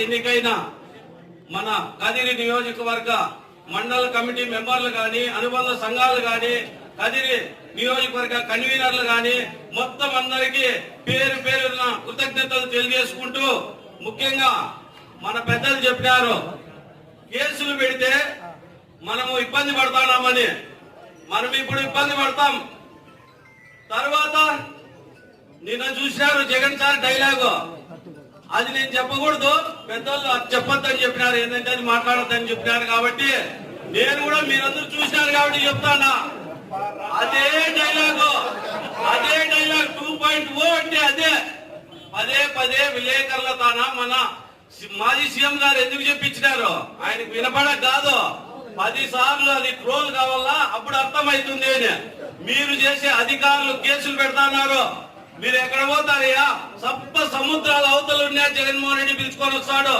ఎన్నికైన మన కదిరి నియోజకవర్గ మండల కమిటీ మెంబర్లు గాని, అనుబంధ సంఘాలు గాని, కదిరి నియోజకవర్గ కన్వీనర్లు గాని మొత్తం అందరికీ పేరు పేరున కృతజ్ఞతలు తెలియజేసుకుంటూ, ముఖ్యంగా మన పెద్దలు చెప్పినారు కేసులు పెడితే మనము ఇబ్బంది పడతామని. మనం ఇప్పుడు ఇబ్బంది పడతాం. తర్వాత నిన్న చూసినారు జగన్ సార్ డైలాగు, అది నేను చెప్పకూడదు, పెద్దలు అది చెప్పొద్దని చెప్పినారు, ఏంటంటే అది మాట్లాడొద్దని చెప్పినారు. కాబట్టి నేను కూడా మీరందరూ చూసినారు కాబట్టి చెప్తానా, అదే డైలాగ్ 2.0 అంటే అదే పదే పదే విలేకరుల తానా మన మాజీ సీఎం గారు ఎందుకు చెప్పించినారు, ఆయనకు వినపడక కాదు, 10 సార్లు అది క్లోజ్ కావాలా, అప్పుడు అర్థమవుతుంది అని. మీరు చేసే అధికారులు కేసులు పెడతాన్నారు, మీరు ఎక్కడ పోతారయ్యా? సప్త సముద్రాల అవతలు ఉన్నా జగన్మోహన్ రెడ్డి పిలుచుకొని వస్తాడు.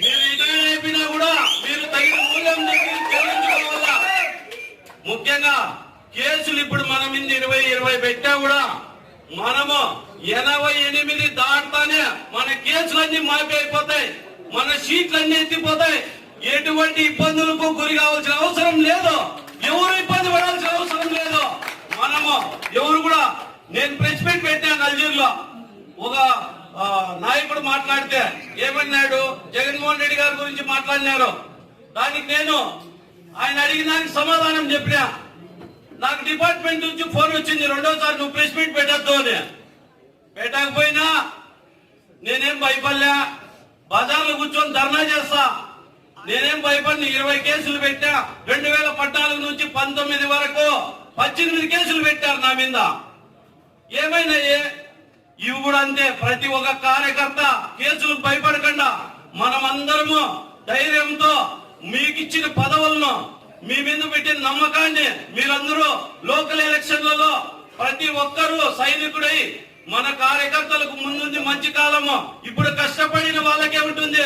మీరు రిటైర్ అయిపోయినా కూడా మీరు తగిన మూల్యం చెల్లించుకోవాలా. ముఖ్యంగా కేసులు ఇప్పుడు మనం 20 పెట్టా కూడా మనము 88 దాటుతానే మన కేసులన్నీ మాఫీ అయిపోతాయి, మన సీట్లన్నీ ఎత్తిపోతాయి. ఎటువంటి ఇబ్బందులకు గురి కావాల్సిన అవసరం లేదు, ఎవరు ఇబ్బంది పడాల్సిన అవసరం లేదు. మనము ఎవరు కూడా, నేను ప్రెస్ మీట్ పెట్టాను అల్జీర్లో, ఒక నాయకుడు మాట్లాడితే ఏమన్నాడు, జగన్మోహన్ రెడ్డి గారి గురించి మాట్లాడినారు. దానికి నేను ఆయన అడిగిన దానికి సమాధానం చెప్పినా. నాకు డిపార్ట్మెంట్ నుంచి ఫోన్ వచ్చింది, రెండోసారి నువ్వు ప్రెస్ మీట్ పెట్టద్దు అని. పెట్టకపోయినా నేనేం భయపడలే, బజార్లో కూర్చొని ధర్నా చేస్తా. నేనేం భయపడిన, 20 కేసులు పెట్టా. 2014 నుంచి 19 వరకు 18 కేసులు పెట్టారు నా మీద. ఏమైనాయే? ఇవి కూడా అంతే. ప్రతి ఒక్క కార్యకర్త కేసులకు భయపడకుండా మనమందరము ధైర్యంతో మీకు ఇచ్చిన పదవులను, మీ మీద పెట్టిన నమ్మకాన్ని మీరందరూ లోకల్ ఎలక్షన్లలో ప్రతి ఒక్కరూ సైనికుడై మన కార్యకర్తలకు ముందుంది మంచి కాలము. ఇప్పుడు కష్టపడిన వాళ్ళకే ఉంటుంది,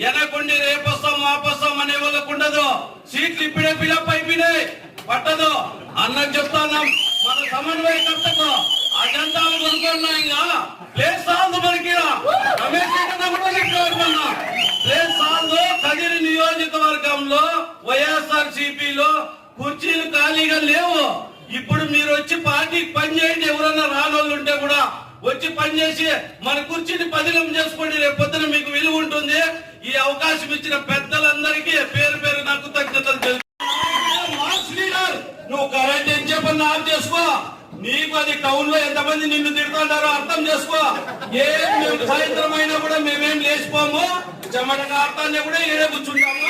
వెనకుండి రేపొస్తాం మాపొస్తాం అనే వాళ్ళకు ఉండదు. సీట్లు ఇప్పుడే పిలప్ అయిపోయినాయి, పట్టదు అన్నకు చెప్తాన్నాం. మన సమన్వయకర్తకు అజెండాలు కొనుక్కున్నా, ఇంకా ప్లేస్ సాల్దు మనకి రమేష్ కూడా చెప్పారు. ప్లేస్ సాల్దు. కదిరి నియోజకవర్గంలో వైఎస్ఆర్ సిపిలో కుర్చీలు ఖాళీగా లేవు. ఇప్పుడు మీరు వచ్చి పార్టీకి పనిచేయండి. ఎవరన్నా రానోళ్ళు ఉంటే కూడా వచ్చి పనిచేసి మన కుర్చీని పదిలం చేసుకోండి. రేపు పొద్దున మీకు విలువ ఉంటుంది. ఈ అవకాశం ఇచ్చిన పెద్దలందరికీ పేరు పేరు నాకు కృతజ్ఞతలు తెలుసు. నువ్వు కరెంట్ ఏం చెప్పని ఆఫ్ చేసుకో. నీకు అది టౌన్ లో ఎంతమంది నిన్ను తిడుతుంటారో అర్థం చేసుకో. మేము సాయంత్రం అయినా కూడా మేమేం లేచిపోము, చెమట కార్తాన్ని కూడా ఏడే కూర్చుంటాము.